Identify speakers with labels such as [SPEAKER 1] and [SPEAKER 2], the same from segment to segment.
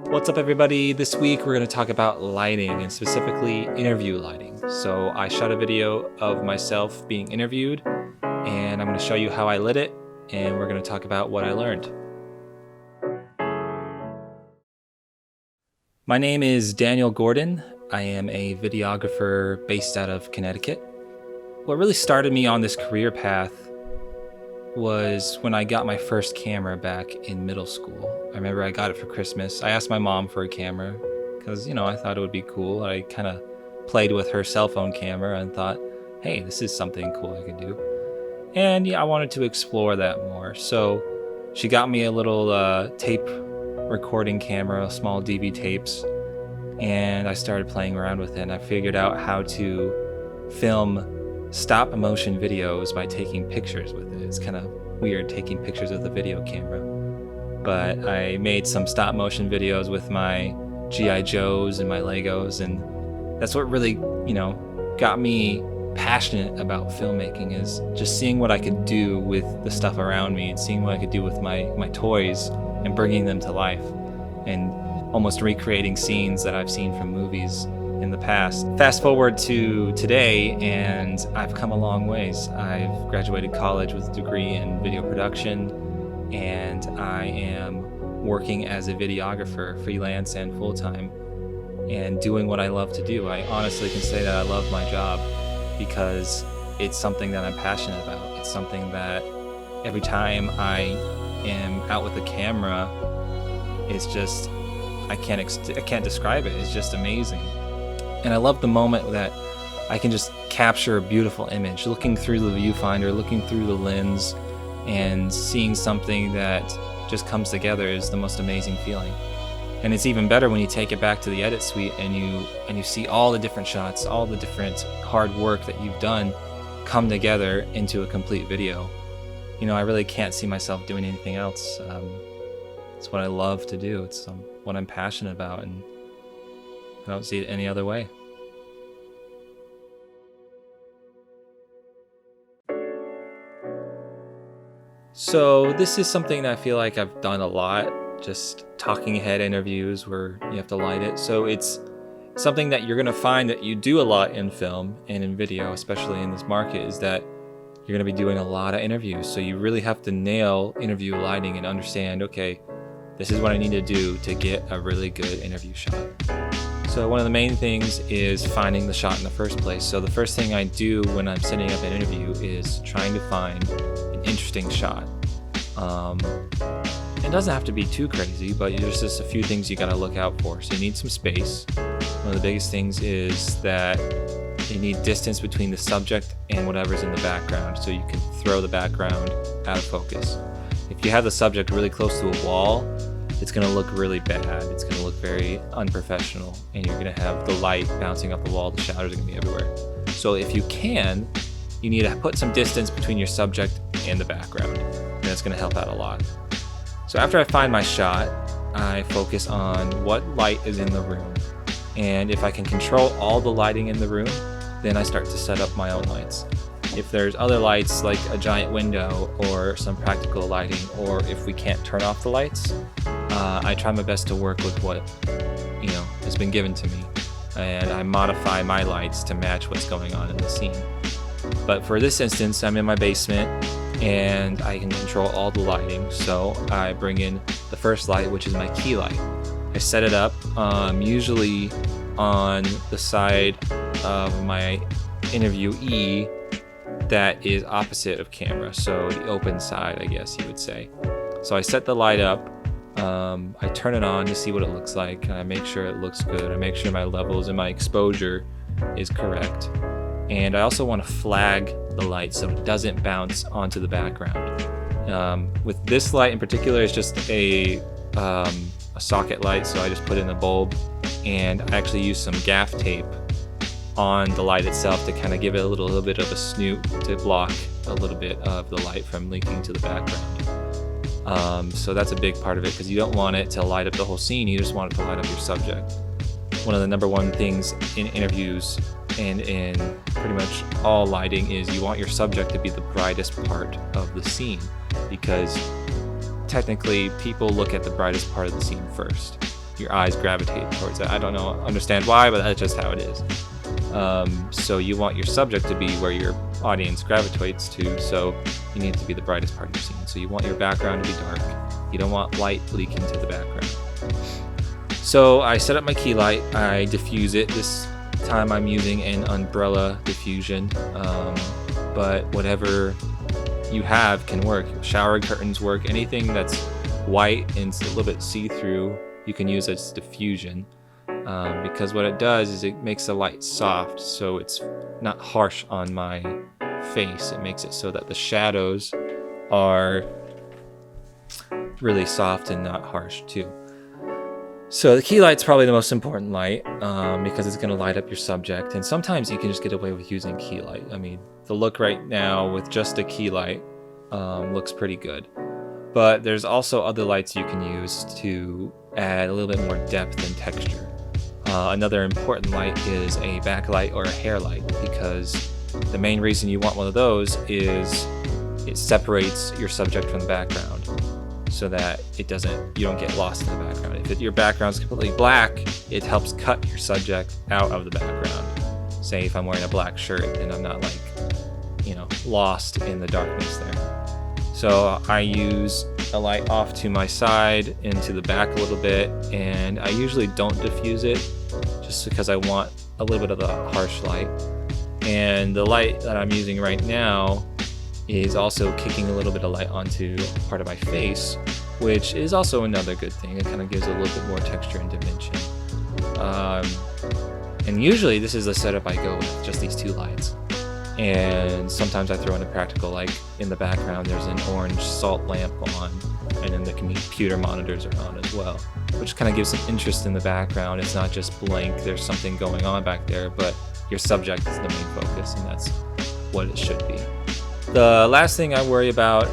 [SPEAKER 1] What's up, everybody? This week we're going to talk about lighting and specifically interview lighting. So I shot a video of myself being interviewed and I'm going to show you how I lit it, and we're going to talk about what I learned. My name is Daniel Gourdin. I am a videographer based out of Connecticut. What really started me on this career path was when I got my first camera back in middle school. I remember I got it for Christmas. I asked my mom for a camera because, I thought it would be cool. I kind of played with her cell phone camera and thought, hey, this is something cool I could do. And I wanted to explore that more. So she got me a little tape recording camera, small DV tapes, and I started playing around with it. And I figured out how to film stop motion videos by taking pictures with it. It's kind of weird taking pictures with a video camera. But I made some stop motion videos with my G.I. Joes and my Legos, and that's what really, got me passionate about filmmaking, is just seeing what I could do with the stuff around me and seeing what I could do with my toys and bringing them to life and almost recreating scenes that I've seen from movies in the past. Fast forward to today, and I've come a long ways. I've graduated college with a degree in video production, and I am working as a videographer, freelance and full-time, and doing what I love to do. I honestly can say that I love my job because it's something that I'm passionate about. It's something that every time I am out with the camera, it's just, I can't describe it. It's just amazing. And I love the moment that I can just capture a beautiful image, looking through the viewfinder, looking through the lens, and seeing something that just comes together is the most amazing feeling. And it's even better when you take it back to the edit suite and you see all the different shots, all the different hard work that you've done come together into a complete video. I really can't see myself doing anything else. It's what I love to do. It's what I'm passionate about, and I don't see it any other way. So this is something that I feel like I've done a lot, just talking head interviews where you have to light it. So it's something that you're going to find that you do a lot in film and in video, especially in this market, is that you're going to be doing a lot of interviews. So you really have to nail interview lighting and understand, okay, this is what I need to do to get a really good interview shot. So one of the main things is finding the shot in the first place. So the first thing I do when I'm setting up an interview is trying to find an interesting shot. It doesn't have to be too crazy, but there's just a few things you gotta look out for. So you need some space. One of the biggest things is that you need distance between the subject and whatever's in the background, so you can throw the background out of focus. If you have the subject really close to a wall, it's going to look really bad. It's going to look very unprofessional, and you're going to have the light bouncing off the wall. The shadows are going to be everywhere. So if you can, you need to put some distance between your subject and the background, and that's going to help out a lot. So after I find my shot, I focus on what light is in the room, and if I can control all the lighting in the room, then I start to set up my own lights. If there's other lights like a giant window or some practical lighting, or if we can't turn off the lights, I try my best to work with what has been given to me, and I modify my lights to match what's going on in the scene. But for this instance, I'm in my basement and I can control all the lighting, so I bring in the first light, which is my key light. I set it up usually on the side of my interviewee that is opposite of camera, so the open side, I guess you would say. So I set the light up, I turn it on to see what it looks like, and I make sure it looks good. I make sure my levels and my exposure is correct. And I also want to flag the light so it doesn't bounce onto the background. With this light in particular, it's just a socket light, so I just put in a bulb, and I actually use some gaff tape on the light itself to kind of give it a little bit of a snoot to block a little bit of the light from leaking to the background. So that's a big part of it, because you don't want it to light up the whole scene, you just want it to light up your subject. One of the number one things in interviews and in pretty much all lighting is you want your subject to be the brightest part of the scene, because technically people look at the brightest part of the scene first. your eyes gravitate towards it. I don't understand why, but that's just how it is. So you want your subject to be where your audience gravitates to, so you need it to be the brightest part of your scene. So you want your background to be dark. You don't want light leaking to the background. So I set up my key light, I diffuse it. This time I'm using an umbrella diffusion, but whatever you have can work. Shower curtains work. Anything that's white and it's a little bit see-through, you can use as diffusion, because what it does is it makes the light soft, so it's not harsh on my face. It makes it so that the shadows are really soft and not harsh too. So the key light's probably the most important light, because it's going to light up your subject, and sometimes you can just get away with using key light. I mean, the look right now with just a key light looks pretty good, but there's also other lights you can use to add a little bit more depth and texture. Another important light is a backlight or a hair light, because the main reason you want one of those is it separates your subject from the background, so that you don't get lost in the background. If your background's completely black, it helps cut your subject out of the background. Say if I'm wearing a black shirt, then I'm not lost in the darkness there. So I use a light off to my side, into the back a little bit, and I usually don't diffuse it just because I want a little bit of the harsh light. And the light that I'm using right now is also kicking a little bit of light onto part of my face, which is also another good thing. It kind of gives a little bit more texture and dimension. And usually this is the setup I go with, just these two lights. And sometimes I throw in a practical, like in the background there's an orange salt lamp on, and then the computer monitors are on as well, which kind of gives some interest in the background. It's not just blank, there's something going on back there, but your subject is the main focus, and that's what it should be. The last thing I worry about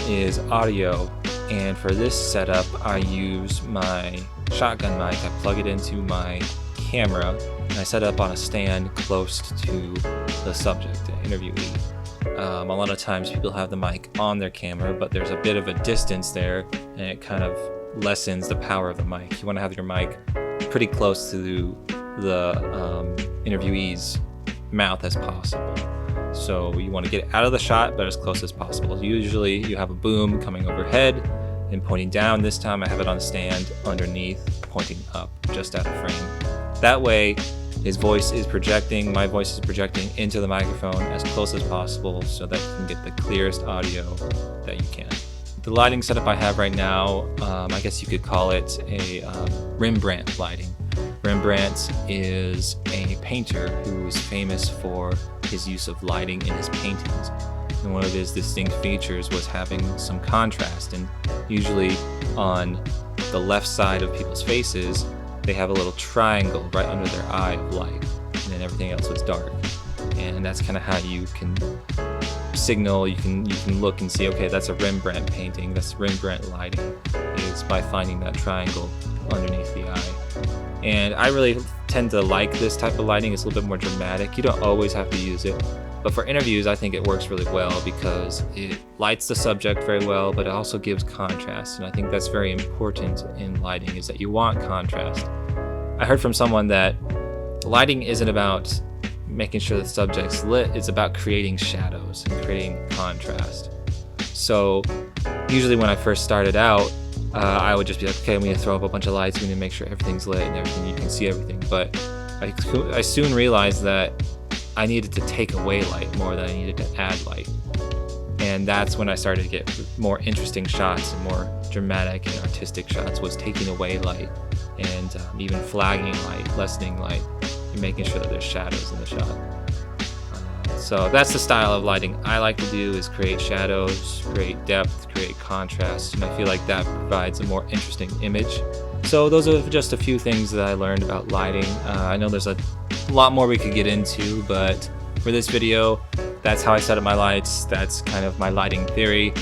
[SPEAKER 1] is audio, and for this setup I use my shotgun mic. I plug it into my camera and I set it up on a stand close to the subject, the interviewee. A lot of times people have the mic on their camera, but there's a bit of a distance there, and it kind of lessens the power of the mic. You want to have your mic pretty close to the interviewee's mouth as possible. So you want to get out of the shot, but as close as possible. Usually you have a boom coming overhead and pointing down. This time I have it on a stand underneath, pointing up, just out of frame. That way his voice is projecting, my voice is projecting into the microphone as close as possible, so that you can get the clearest audio that you can. The lighting setup I have right now, I guess you could call it a Rembrandt lighting. Rembrandt is a painter who is famous for his use of lighting in his paintings. And one of his distinct features was having some contrast, and usually on the left side of people's faces, they have a little triangle right under their eye of light, and then everything else is dark. And that's kind of how you can signal, you can look and see, okay, that's a Rembrandt painting, that's Rembrandt lighting, is by finding that triangle underneath the eye. And I really tend to like this type of lighting. It's a little bit more dramatic. You don't always have to use it, but for interviews I think it works really well because it lights the subject very well, but it also gives contrast, and I think that's very important in lighting, is that you want contrast. I heard from someone that lighting isn't about making sure the subject's lit, it's about creating shadows and creating contrast. So usually when I first started out, I would just be like, okay, I'm going to throw up a bunch of lights, we need to make sure everything's lit and everything, you can see everything. But I soon realized that I needed to take away light more than I needed to add light. And that's when I started to get more interesting shots and more dramatic and artistic shots, was taking away light and even flagging light, lessening light, and making sure that there's shadows in the shot. So that's the style of lighting I like to do, is create shadows, create depth, create contrast, and I feel like that provides a more interesting image. So those are just a few things that I learned about lighting. I know there's a lot more we could get into, but for this video, that's how I set up my lights. That's kind of my lighting theory,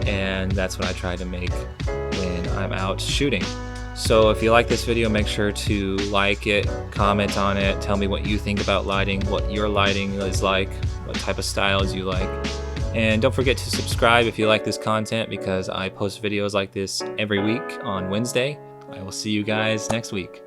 [SPEAKER 1] and that's what I try to make when I'm out shooting. So if you like this video, make sure to like it, comment on it, tell me what you think about lighting, what your lighting is like, what type of styles you like. And don't forget to subscribe if you like this content, because I post videos like this every week on Wednesday. I will see you guys next week.